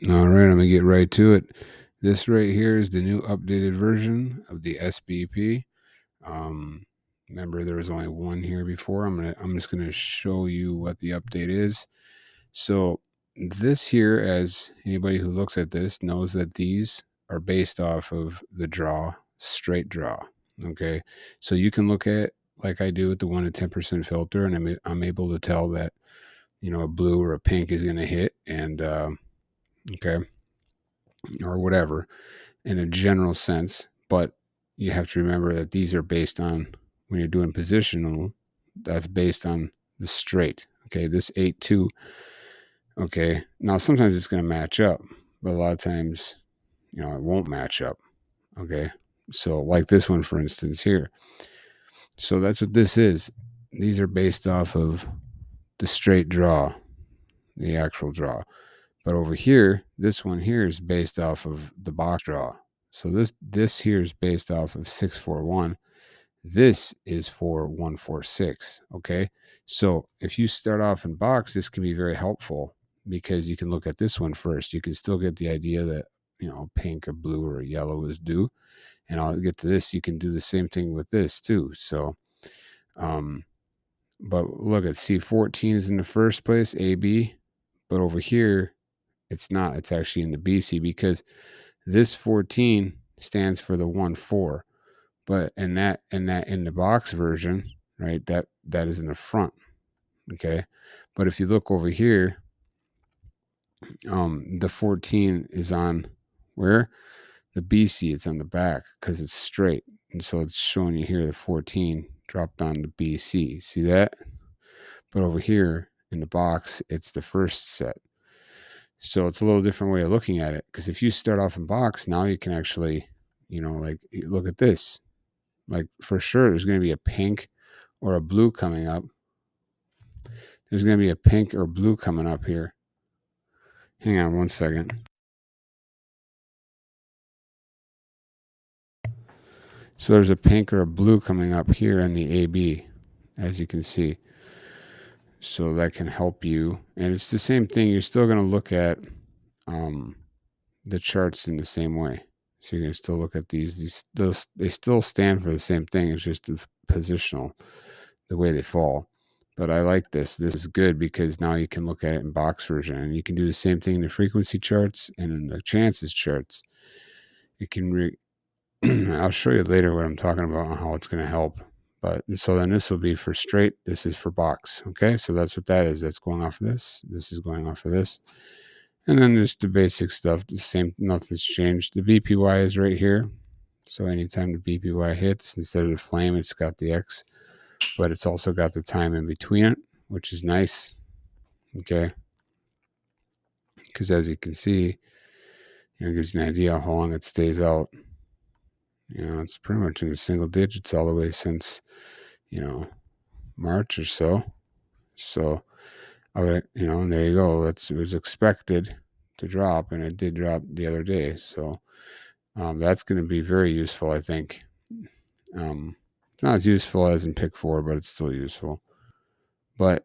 All right, I'm gonna get right to it. This right here is the new updated version of the SBP. Um, Remember, there was only one here before. I'm just gonna show you what the update is. So this here, as anybody who looks at this knows, that these are based off of the draw, straight draw. Okay, so you can look at, like I do with the 1 to 10% filter, and I'm able to tell that a blue or a pink is going to hit, and okay, or whatever, in a general sense. But you have to remember that these are based on, when you're doing positional, that's based on the straight. Okay, this 8-2. Okay, now sometimes it's going to match up, but a lot of times, it won't match up. Okay, so like this one, for instance, here. So that's what this is. These are based off of the straight draw, the actual draw. But over here, this one here is based off of the box draw. So this here is based off of 641. This is for 146. Okay. So if you start off in box, this can be very helpful because you can look at this one first. You can still get the idea that, pink or blue or yellow is due. And I'll get to this. You can do the same thing with this too. So, um, but look at C14 is in the first place, AB. But over here, it's not. It's actually in the BC because this 14 stands for the 1-4. But in the box version, right, that is in the front. Okay. But if you look over here, the 14 is on where? The BC, it's on the back because it's straight. And so it's showing you here the 14 dropped on the BC. See that? But over here in the box, it's the first set. So it's a little different way of looking at it, because if you start off in box, now you can actually, like, look at this. Like, for sure, there's going to be a pink or a blue coming up. There's going to be a pink or blue coming up here. Hang on one second. So there's a pink or a blue coming up here in the AB, as you can see. So that can help you. And it's the same thing. You're still going to look at the charts in the same way. So you're going to still look at these. They still stand for the same thing. It's just the positional, the way they fall. But I like this. This is good because now you can look at it in box version, and you can do the same thing in the frequency charts and in the chances charts. You can I'll show you later what I'm talking about and how it's going to help. But so then this will be for straight. This is for box. Okay, so that's what that is. That's going off of this. This is going off of this. And then just the basic stuff. The same. Nothing's changed. The BPY is right here. So anytime the BPY hits, instead of the flame, it's got the X, but it's also got the time in between it, which is nice. Okay, because as you can see, it gives you an idea how long it stays out. It's pretty much in the single digits all the way since, March or so. So I would, and there you go. It was expected to drop, and it did drop the other day. So that's going to be very useful, I think. It's not as useful as in pick 4, but it's still useful. But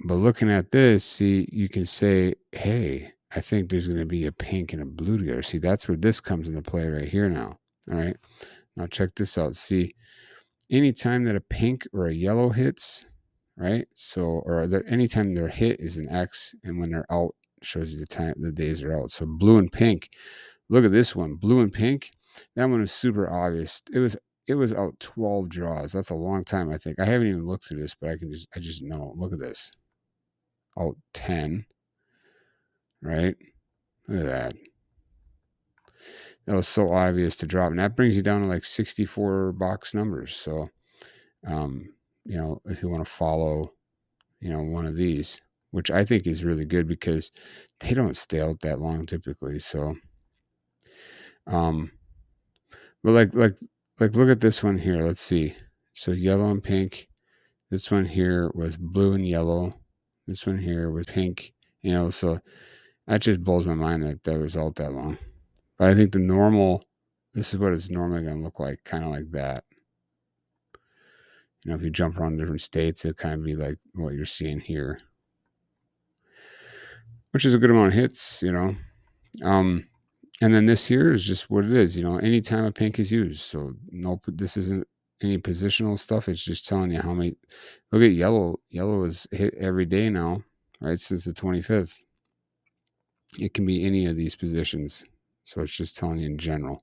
looking at this, see, you can say, hey, I think there's going to be a pink and a blue together. See, that's where this comes into play right here now. All right. Now check this out. See, anytime that a pink or a yellow hits, right? So, anytime their hit is an X, and when they're out, shows you the time, the days are out. So blue and pink. Look at this one, blue and pink. That one is super obvious. It was out 12 draws. That's a long time, I think. I haven't even looked through this, but I just know. Look at this. Out 10. Right? Look at that. That was so obvious to drop. And that brings you down to like 64 box numbers. So if you want to follow, one of these, which I think is really good because they don't stay out that long typically. So, but like look at this one here. Let's see. So yellow and pink. This one here was blue and yellow. This one here was pink. So that just blows my mind that was out that long. But I think this is what it's normally going to look like, kind of like that. If you jump around different states, it kind of be like what you're seeing here, which is a good amount of hits, And then this here is just what it is, anytime a pink is used. So no, this isn't any positional stuff. It's just telling you how many. Look at yellow. Yellow is hit every day now, right? Since the 25th. It can be any of these positions. So it's just telling you in general.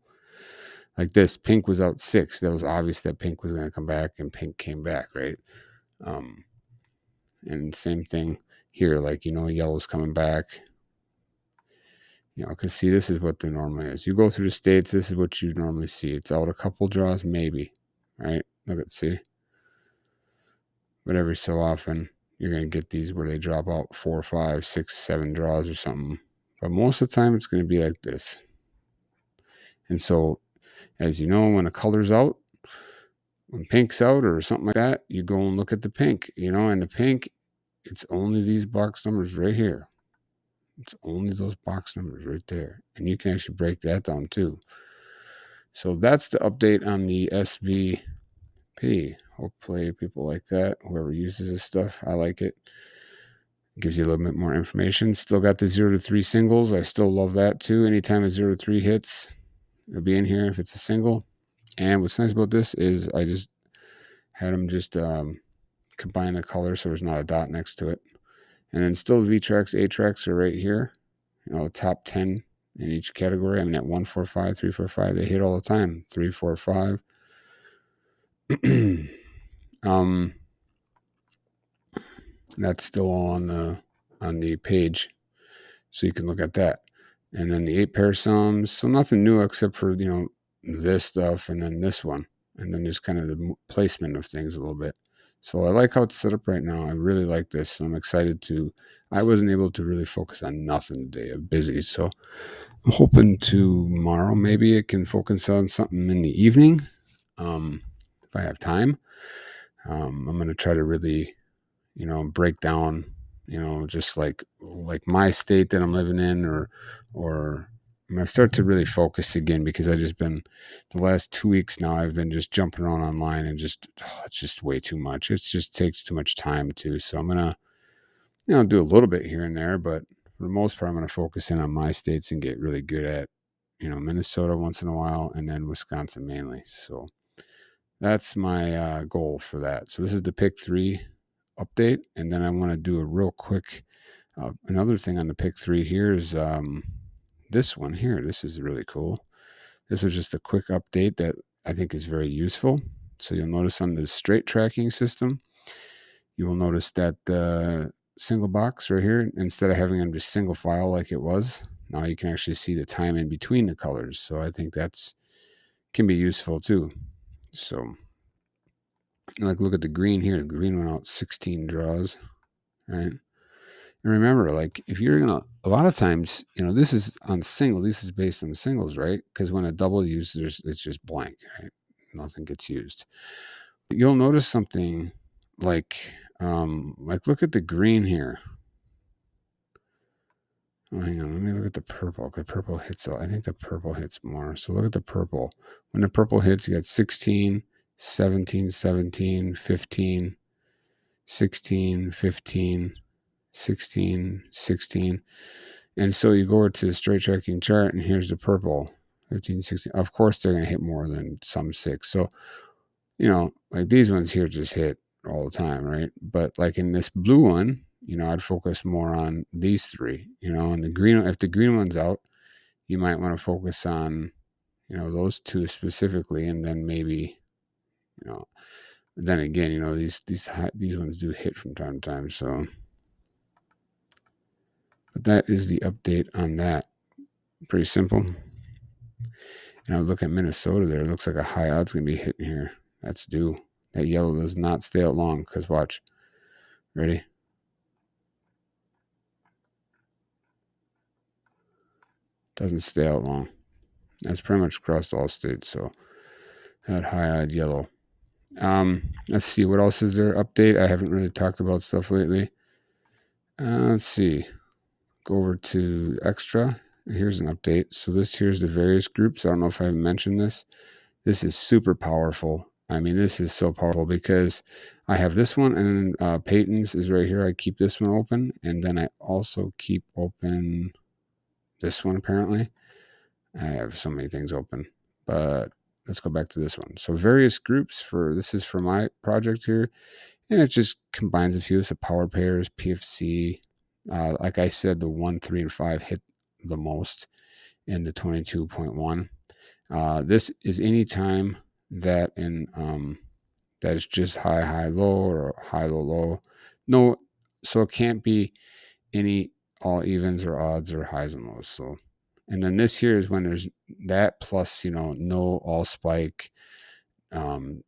Like this, pink was out 6. That was obvious that pink was going to come back, and pink came back, right? And same thing here, like, yellow's coming back. Because see, this is what the normal is. You go through the states, this is what you normally see. It's out a couple draws, maybe, right? Look at, see? But every so often, you're going to get these where they drop out 4, 5, 6, 7 draws or something. But most of the time, it's going to be like this. And so, as you know, when a color's out, when pink's out or something like that, you go and look at the pink, and the pink, it's only these box numbers right here. It's only those box numbers right there. And you can actually break that down too. So that's the update on the SBP. Hopefully people like that. Whoever uses this stuff, I like it. Gives you a little bit more information. Still got the 0 to 3 singles. I still love that too. Anytime a 0 to 3 hits, it'll be in here if it's a single. And what's nice about this is I just had them just combine the color so there's not a dot next to it. And then still V-tracks, A-tracks are right here. The top 10 in each category. I mean, at 1, 4, 5, 3, 4, 5, they hit all the time. 3, 4, 5. That's still on the page, so you can look at that. And then the 8 pair sums. So nothing new except for this stuff, and then this one, and then just kind of the placement of things a little bit. So I like how it's set up right now. I really like this. So I'm excited to. I wasn't able to really focus on nothing today. I'm busy, so I'm hoping tomorrow maybe it can focus on something in the evening, if I have time. I'm going to try to really, break down, just like my state that I'm living in, or I'm going to start to really focus again, because I just been the last 2 weeks now. I've been just jumping around online and it's just way too much. It just takes too much time too. So I'm going to, do a little bit here and there, but for the most part, I'm going to focus in on my states and get really good at, Minnesota once in a while, and then Wisconsin mainly. So that's my goal for that. So this is the pick 3 update, and then I want to do a real quick another thing on the pick 3 here is this one here. This is really cool. This was just a quick update that I think is very useful. So you'll notice on the straight tracking system, you will notice that the single box right here, instead of having them just single file like it was, now you can actually see the time in between the colors. So I think that's can be useful too. So like, look at the green here. The green went out 16 draws, right? And remember, like, if you're gonna, a lot of times, this is on single. This is based on singles, right? Because when a double uses, it's just blank, right? Nothing gets used. But you'll notice something like look at the green here. Oh, hang on, let me look at the purple. The purple hits. I think the purple hits more. So look at the purple. When the purple hits, you got 16, 17, 17, 15, 16, 15, 16, 16. And so you go over to the straight tracking chart, and here's the purple, 15, 16. Of course, they're going to hit more than some 6. So, like these ones here just hit all the time, right? But like in this blue one, I'd focus more on these 3, and the green, if the green one's out, you might want to focus on, those 2 specifically, and then maybe, then again, these ones do hit from time to time. So, but that is the update on that. Pretty simple. And I look at Minnesota there. It looks like a high odd's going to be hitting here. That's due. That yellow does not stay out long, because watch. Ready? Doesn't stay out long. That's pretty much across all states. So that high odd yellow. Let's see. What else is there? Update. I haven't really talked about stuff lately. Let's see. Go over to extra. Here's an update. So here's the various groups. I don't know if I mentioned this. This is super powerful. I mean, this is so powerful because I have this one, and Peyton's is right here. I keep this one open, and then I also keep open this one apparently. I have so many things open, but let's go back to this one. So various groups this is for my project here, and it just combines a few. So power pairs, PFC. Like I said, the 1, 3, and 5 hit the most in the 22.1. This is any time that that is just high, high, low, or high, low, low. No, so it can't be any all evens or odds or highs and lows. So, and then this here is when there's that plus, no all spike, no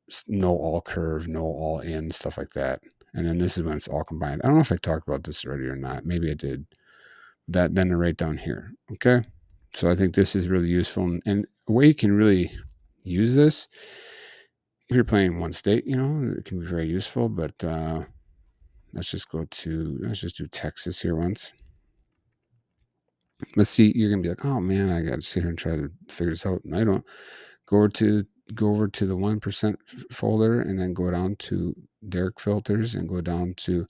all curve, no all in, stuff like that. And then this is when it's all combined. I don't know if I talked about this already or not. Maybe I did. Then right down here. Okay. So I think this is really useful. And a way you can really use this, if you're playing one state, it can be very useful. But let's just do Texas here once. Let's see, you're gonna be like, oh man, I gotta sit here and try to figure this out. And I don't go over to the 1% folder and then go down to Derek filters and go down to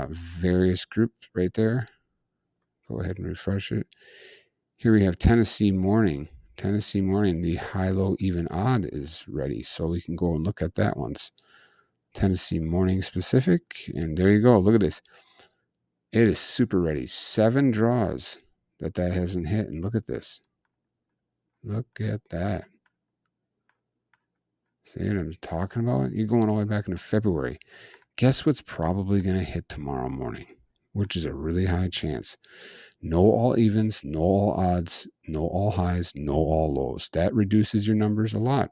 various groups right there. Go ahead and refresh it. Here we have Tennessee morning. Tennessee morning, the high, low, even, odd is ready. So we can go and look at that once. Tennessee morning specific. And there you go. Look at this. It is super ready. 7 draws that hasn't hit. And look at this. Look at that. See what I'm talking about? You're going all the way back into February. Guess what's probably going to hit tomorrow morning, which is a really high chance. No all evens, no all odds, no all highs, no all lows. That reduces your numbers a lot.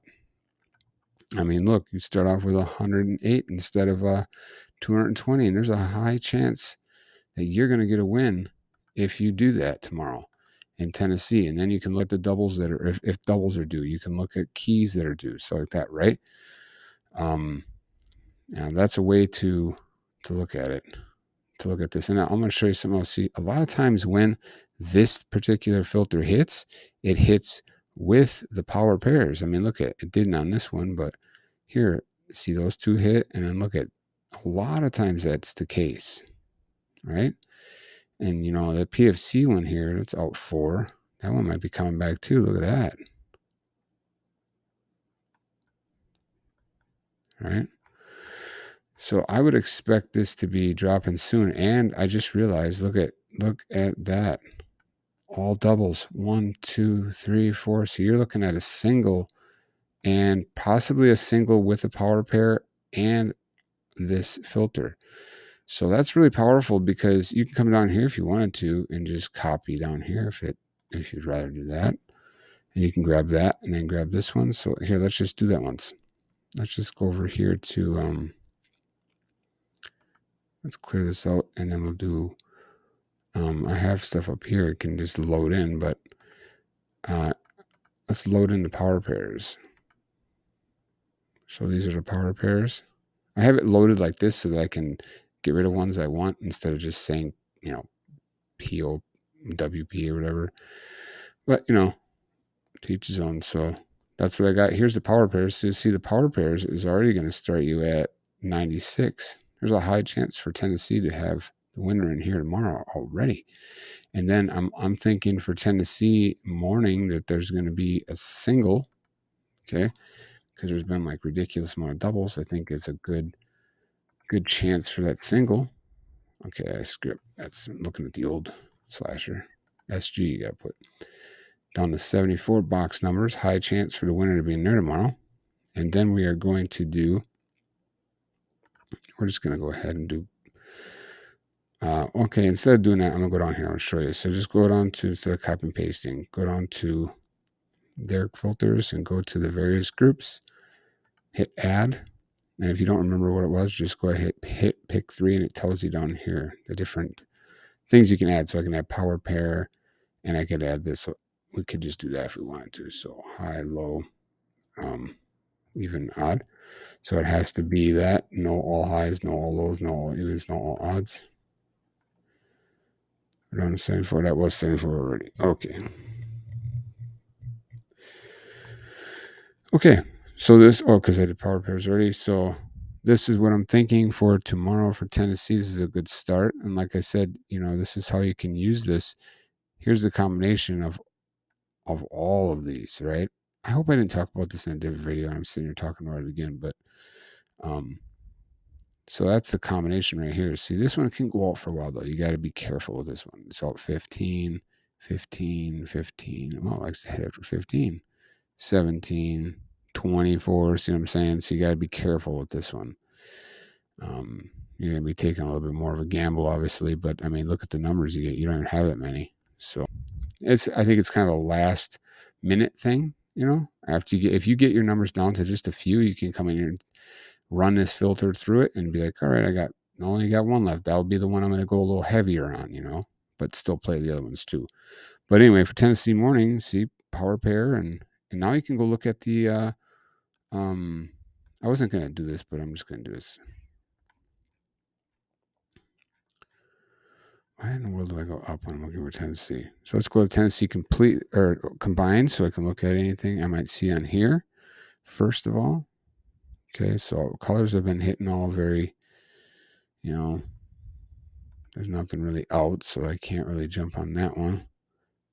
I mean, look, you start off with 108 instead of 220, and there's a high chance that you're going to get a win if you do that tomorrow in Tennessee. And then you can look at the doubles that are, if doubles are due, you can look at keys that are due, so like that, right? And that's a way to look at it, to look at this. And I'm going to show you something else. See, a lot of times when this particular filter hits, it hits with the power pairs. I mean, look at it didn't on this one, but here, see those two hit, and then look at a lot of times that's the case, right? And the PFC one here, it's out 4. That one might be coming back too. Look at that. Right? So I would expect this to be dropping soon. And I just realized, look at that. All doubles. 1, 2, 3, 4. So you're looking at a single and possibly a single with a power pair and this filter. So that's really powerful because you can come down here if you wanted to and just copy down here if you'd rather do that. And you can grab that and then grab this one. So here, let's just do that once. Let's just go over here to, let's clear this out, and then we'll do, I have stuff up here. It can just load in, but let's load in the power pairs. So these are the power pairs. I have it loaded like this so that I can get rid of ones I want instead of just saying, PO, WP or whatever. But, to each his own. So that's what I got. Here's the power pairs. So you see the power pairs is already going to start you at 96. There's a high chance for Tennessee to have the winner in here tomorrow already. And then I'm thinking for Tennessee morning that there's going to be a single, okay? Because there's been like ridiculous amount of doubles. I think it's a good chance for that single. Okay, I script. That's looking at the old slasher. SG you got to put. Down to 74 box numbers. High chance for the winner to be in there tomorrow. And then we are going to do, we're just going to go ahead and do, okay, instead of doing that, I'm going to go down here. I'm going to show you. So just go down to, instead of copy and pasting, go down to Derek filters and go to the various groups. Hit add. And if you don't remember what it was, just go ahead, hit pick 3, and it tells you down here the different things you can add. So I can add power pair, and I could add this. So we could just do that if we wanted to. So high, low, even, odd. So it has to be that. No all highs, no all lows, no all evens, no all odds. We're down to 74. That was 74 already. Okay. Okay. So this, because I did power pairs already. So this is what I'm thinking for tomorrow for Tennessee. This is a good start. And like I said, this is how you can use this. here's the combination of all of these, right? I hope I didn't talk about this in a different video. I'm sitting here talking about it again, but so that's the combination right here. See, this one can go out for a while though. You got to be careful with this one. It's out 15, 15, 15. Well, it likes to hit after 15, 17, 24. See what I'm saying? So you got to be careful with this one. You're going to be taking a little bit more of a gamble, obviously, but I mean, look at the numbers you get. You don't even have that many. So I think it's kind of a last minute thing, you know, after if you get your numbers down to just a few, you can come in here and run this filter through it and be like, all right, I only got one left. That'll be the one I'm going to go a little heavier on, you know, but still play the other ones too. But anyway, for Tennessee morning, see power pair, and now you can go look at the I wasn't going to do this, but I'm just going to do this. Why in the world do I go up when I'm looking for Tennessee? So let's go to Tennessee complete or combined so I can look at anything I might see on here. First of all, okay, so colors have been hitting all very, you know, there's nothing really out, so I can't really jump on that one.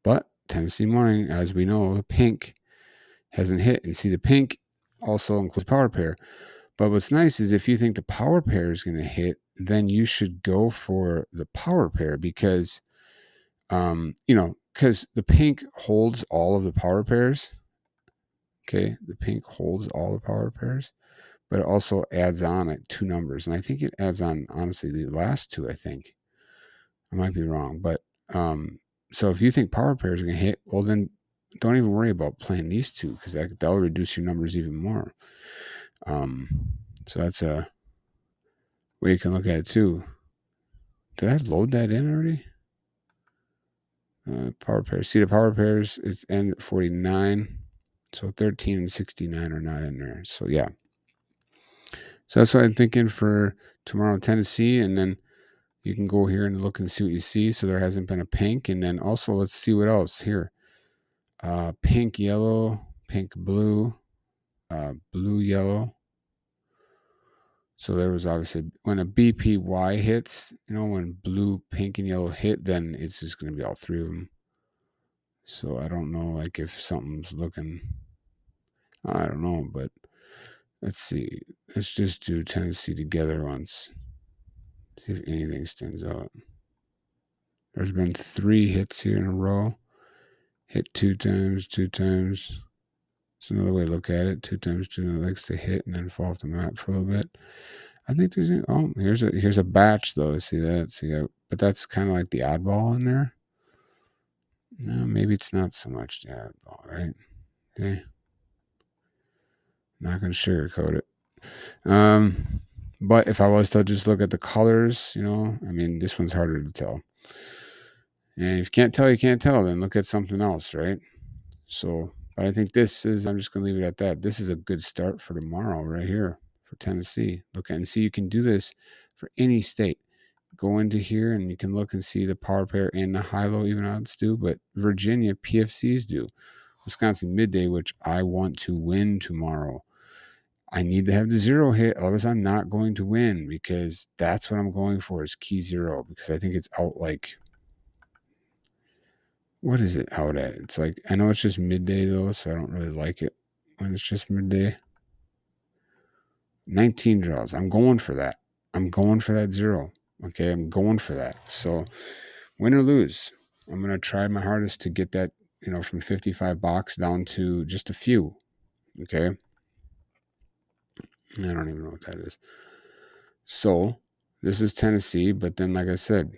But Tennessee morning, as we know, the pink hasn't hit. And see, the pink also includes power pair. But what's nice is if you think the power pair is going to hit, then you should go for the power pair because, because the pink holds all of the power pairs. Okay, the pink holds all the power pairs, but it also adds on at 2 numbers. And I think it adds on, honestly, the last 2, I think. I might be wrong. But so if you think power pairs are going to hit, well, then don't even worry about playing these 2 because that'll reduce your numbers even more. So that's a way you can look at it too. Did I load that in already? Power pairs. See the power pairs, it's end at 49. So 13 and 69 are not in there. So yeah. So that's what I'm thinking for tomorrow, Tennessee. And then you can go here and look and see what you see. So there hasn't been a pink. And then also let's see what else here. Pink, yellow, pink, blue, blue, yellow. So there was obviously when a BPY hits, when blue, pink, and yellow hit, then it's just going to be all 3 of them. So I don't know, like if something's looking, I don't know, but let's see. Let's just do Tennessee together once. See if anything stands out. There's been 3 hits here in a row. Hit 2 times, 2 times. It's another way to look at it. 2 times 2 likes to hit and then fall off the map for a little bit. I think there's here's a batch though. See that? But that's kind of like the oddball in there. No, maybe it's not so much the oddball, right? Okay. Not gonna sugarcoat it. But if I was to just look at the colors, I mean, this one's harder to tell. And if you can't tell, you can't tell. Then look at something else, right? So, but I think I'm just gonna leave it at that. This is a good start for tomorrow, right here. For Tennessee. Look and see, you can do this for any state. Go into here and you can look and see the power pair and the high-low even odds do, but Virginia PFCs do. Wisconsin midday, which I want to win tomorrow. I need to have the 0 hit, otherwise I'm not going to win because that's what I'm going for is key 0 because I think it's out like, what is it out at? It's like, I know it's just midday though, so I don't really like it when it's just midday. 19 draws. I'm going for that. I'm going for that 0. Okay, I'm going for that. So win or lose, I'm going to try my hardest to get that, from 55 bucks down to just a few. Okay. I don't even know what that is. So this is Tennessee, but then, like I said,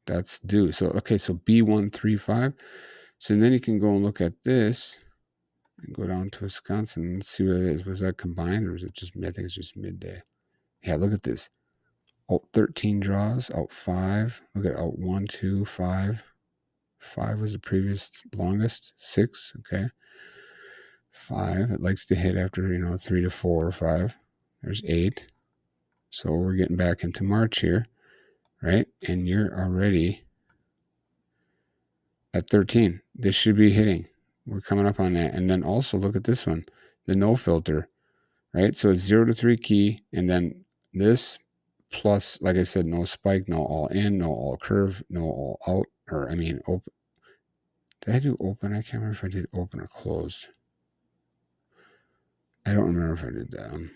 that's due. So, okay, so B135. So then you can go and look at this and go down to Wisconsin and see what it is. Was that combined or is it just, I think it's just midday. Yeah, look at this. Out 13 draws, out 5. Look at out 1, 2, 5. 5 was the previous longest. 6, okay. 5, it likes to hit after, 3 to 4 or 5. There's 8. So we're getting back into March here, right? And you're already at 13. This should be hitting. We're coming up on that. And then also look at this one, the no filter, right? So it's 0 to 3 key. And then this plus, like I said, no spike, no all in, no all curve, no all out, or I mean open. Did I do open? I can't remember if I did open or closed. I don't remember if I did that one.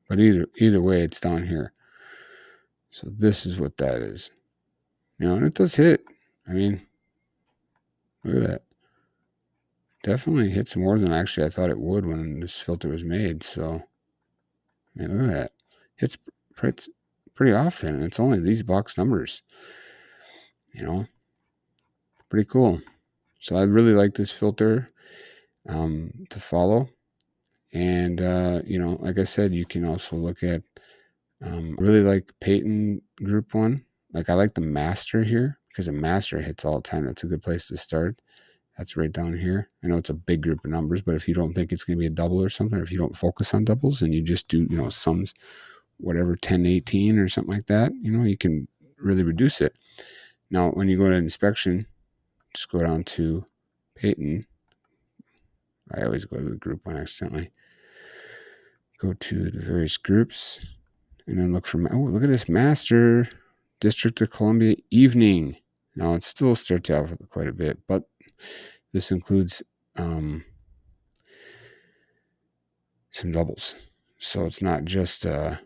But either way, it's down here. So this is what that is. And it does hit. I mean, look at that. Definitely hits more than actually I thought it would when this filter was made. So, I mean, look at that. Hits pretty often, and it's only these box numbers. Pretty cool. So I really like this filter to follow. And, like I said, you can also look at, really like Peyton Group 1. Like I like the Master here because the Master hits all the time. That's a good place to start. That's right down here. I know it's a big group of numbers, but if you don't think it's going to be a double or something, or if you don't focus on doubles and you just do, sums, whatever, 10, 18 or something like that, you can really reduce it. Now, when you go to inspection, just go down to Peyton. I always go to the group 1 accidentally. Go to the various groups and then look for, look at this Master, District of Columbia Evening. Now, it still starts out with quite a bit, but this includes some doubles. So it's not just, and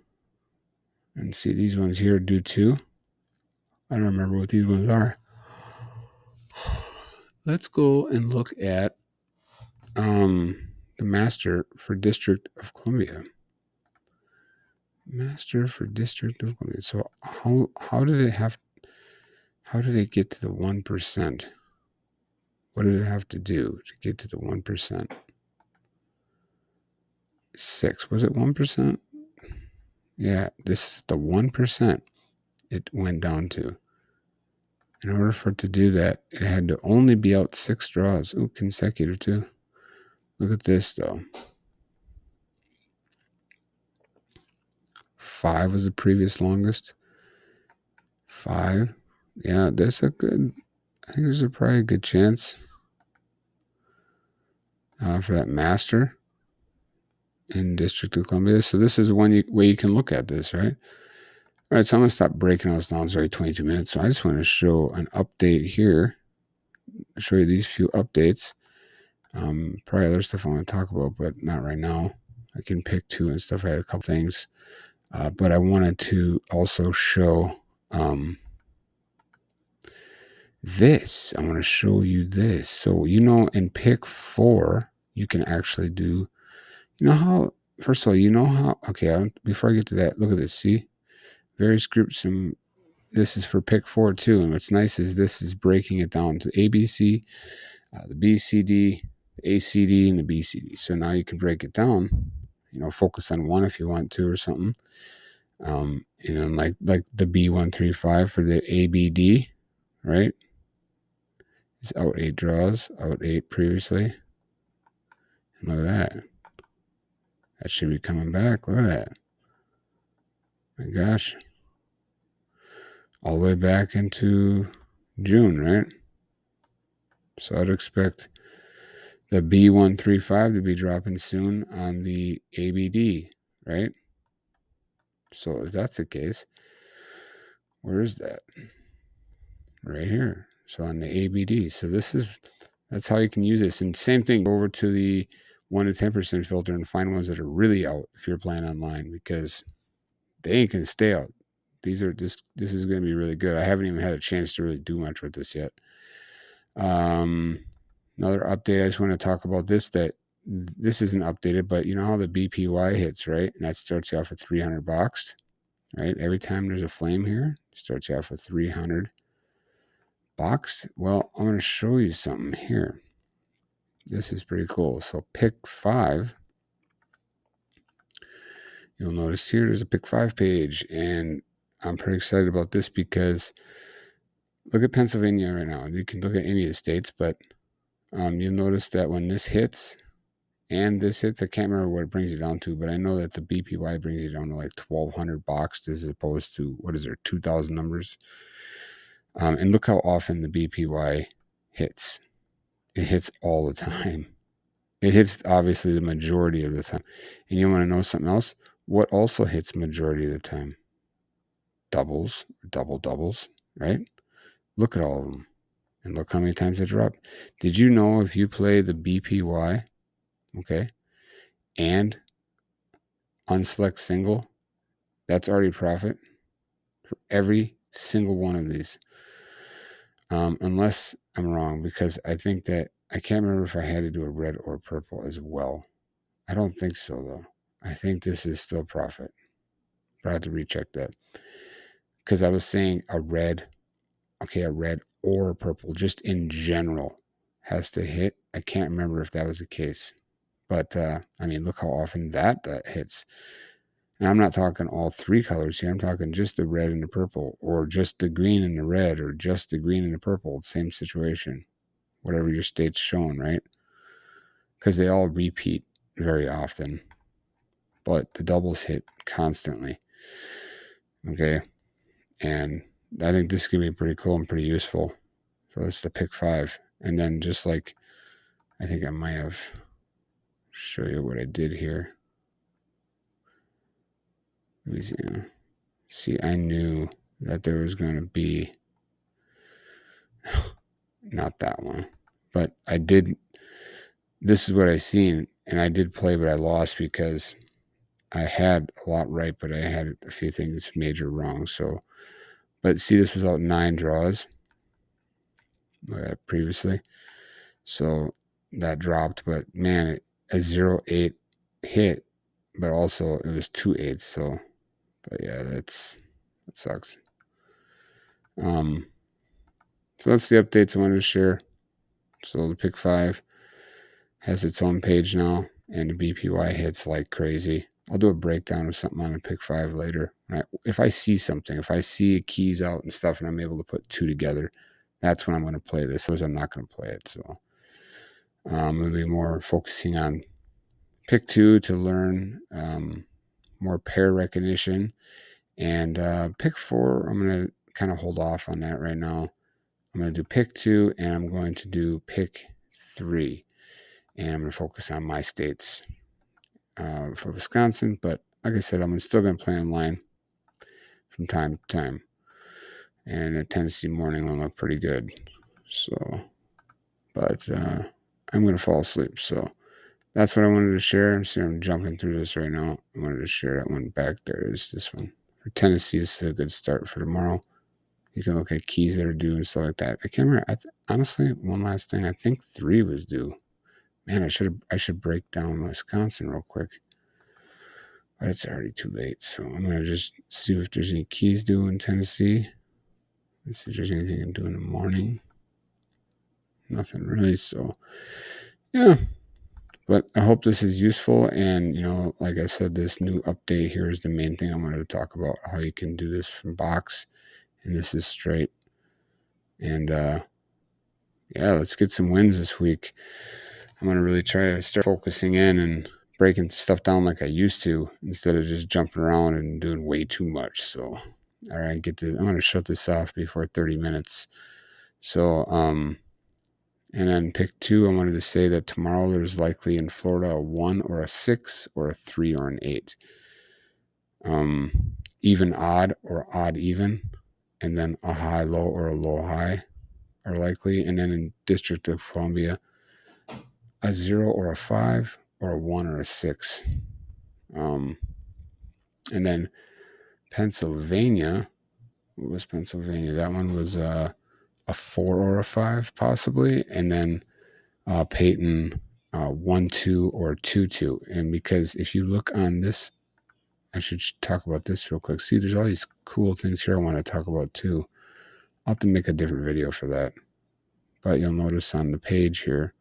see, these ones here do too. I don't remember what these ones are. Let's go and look at the Master for District of Columbia. Master for District of Columbia. So how did it get to the 1%? What did it have to do to get to the 1%? 6. Was it 1%? Yeah, this is the 1% it went down to. In order for it to do that, it had to only be out 6 draws. Ooh, consecutive too. Look at this though. 5 was the previous longest. 5. Yeah, I think there's probably a good chance for that Master in District of Columbia. So this is one way you can look at this, right? All right, so I'm going to stop breaking those down. It's already 22 minutes. So I just want to show an update here. I'll show you these few updates. Probably other stuff I want to talk about, but not right now. I can pick 2 and stuff. I had a couple things. But I wanted to also show this. I want to show you this. So, in pick 4, you can actually do, how, first of all, okay, before I get to that, look at this. See? Various groups, and this is for pick 4 too. And what's nice is this is breaking it down to ABC, the BCD, the ACD, and the BCD. So now you can break it down, focus on one if you want to or something. Like the B135 for the ABD, right? It's out 8 draws, out 8 previously. And look at that. That should be coming back. Look at that. My gosh. All the way back into June, right? So I'd expect the B135 to be dropping soon on the ABD, right? So if that's the case, where is that? Right here. So on the ABD. So that's how you can use this. And same thing, go over to the 1 to 10% filter and find ones that are really out if you're playing online, because they ain't gonna stay out. This is gonna be really good. I haven't even had a chance to really do much with this yet. Another update, I just want to talk about this, that this isn't updated, but you know how the BPY hits, right? And that starts you off at 300 boxed, right? Every time there's a flame here, it starts you off with 300 boxed. Well, I'm going to show you something here. This is pretty cool. So pick 5, you'll notice here there's a pick 5 page, and I'm pretty excited about this because look at Pennsylvania right now. You can look at any of the states, but you'll notice that when this hits and this hits, I can't remember what it brings you down to, but I know that the BPY brings you down to like 1,200 boxed as opposed to, 2,000 numbers. And look how often the BPY hits. It hits all the time. It hits obviously the majority of the time. And you want to know something else? What also hits majority of the time? doubles, doubles, right? Look at all of them. And look how many times they drop. Did you know if you play the BPY, okay, and unselect single, that's already profit for every single one of these. Unless I'm wrong, because I think that I can't remember if I had to do a red or purple as well. I don't think so, though. I think this is still profit. But I have to recheck that. Because I was saying a red or a purple, just in general, has to hit. I can't remember if that was the case. But, I mean, look how often that hits. And I'm not talking all three colors here. I'm talking just the red and the purple, or just the green and the red, or just the green and the purple. Same situation, whatever your state's showing, right? Because they all repeat very often, but the doubles hit constantly. Okay. And I think this is going to be pretty cool and pretty useful. So that's the pick 5. And then just like, I think I might have show you what I did here. Louisiana. See, I knew that there was going to be not that one, but I did. This is what I seen, and I did play, but I lost because I had a lot right, but I had a few things major wrong. So, but see, this was out 9 draws previously, so that dropped. But man, a 0-8 hit, but also it was 2 8s. So, but yeah, that sucks. So that's the updates I wanted to share. So the pick 5 has its own page now, and the BPY hits like crazy. I'll do a breakdown of something on a pick 5 later. If I see something, if I see keys out and stuff, and I'm able to put 2 together, that's when I'm going to play this. Otherwise, I'm not going to play it. So I'm going to be more focusing on pick 2 to learn more pair recognition, and pick 4, I'm going to kind of hold off on that right now. I'm going to do pick 2, and I'm going to do pick 3. And I'm going to focus on my states for Wisconsin. But like I said, I'm still going to play online from time to time. And a Tennessee morning will look pretty good. So, but I'm going to fall asleep. So that's what I wanted to share. I'm jumping through this right now. I wanted to share that one back. There is this one. For Tennessee, this is a good start for tomorrow. You can look at keys that are due and stuff like that. I can't remember. Honestly, one last thing. I think 3 was due. Man, I should break down Wisconsin real quick. But it's already too late. So I'm going to just see if there's any keys due in Tennessee. Let's see if there's anything due in the morning. Nothing really. So, yeah. But I hope this is useful. And, like I said, this new update here is the main thing I wanted to talk about. How you can do this from box. And this is straight. And, yeah, let's get some wins this week. I'm going to really try to start focusing in and breaking stuff down like I used to, instead of just jumping around and doing way too much. So, all right, I'm going to shut this off before 30 minutes. So, and then pick 2, I wanted to say that tomorrow there's likely in Florida a 1 or a 6 or a 3 or an 8. Even odd or odd even, and then a high low or a low high are likely. And then in District of Columbia, a 0 or a 5 or a 1 or a 6. And then Pennsylvania, what was Pennsylvania? That one was a 4 or a 5 possibly. And then Peyton, 1 2 or 2 2. And because if you look on this, I should talk about this real quick. See, there's all these cool things here I want to talk about too. I'll have to make a different video for that. But you'll notice on the page here,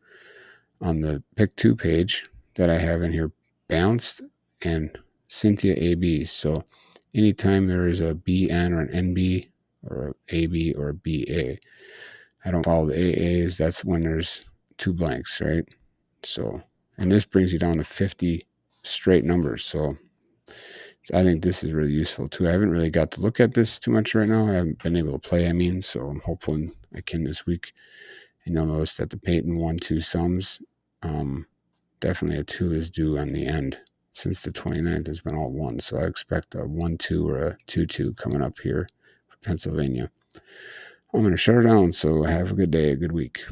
on the pick 2 page that I have in here, bounced and Cynthia AB. So anytime there is a BN or an NB or a AB or a BA, I don't follow the AAs. That's when there's 2 blanks, right? So, and this brings you down to 50 straight numbers. So I think this is really useful too. I haven't really got to look at this too much right now. I haven't been able to play, so I'm hoping I can this week. And you'll notice that the Peyton 1 2 sums, definitely a 2 is due on the end. Since the 29th, there's been all ones. So I expect a 1-2 or a 2-2 coming up here for Pennsylvania. I'm going to shut her down. So have a good day, a good week.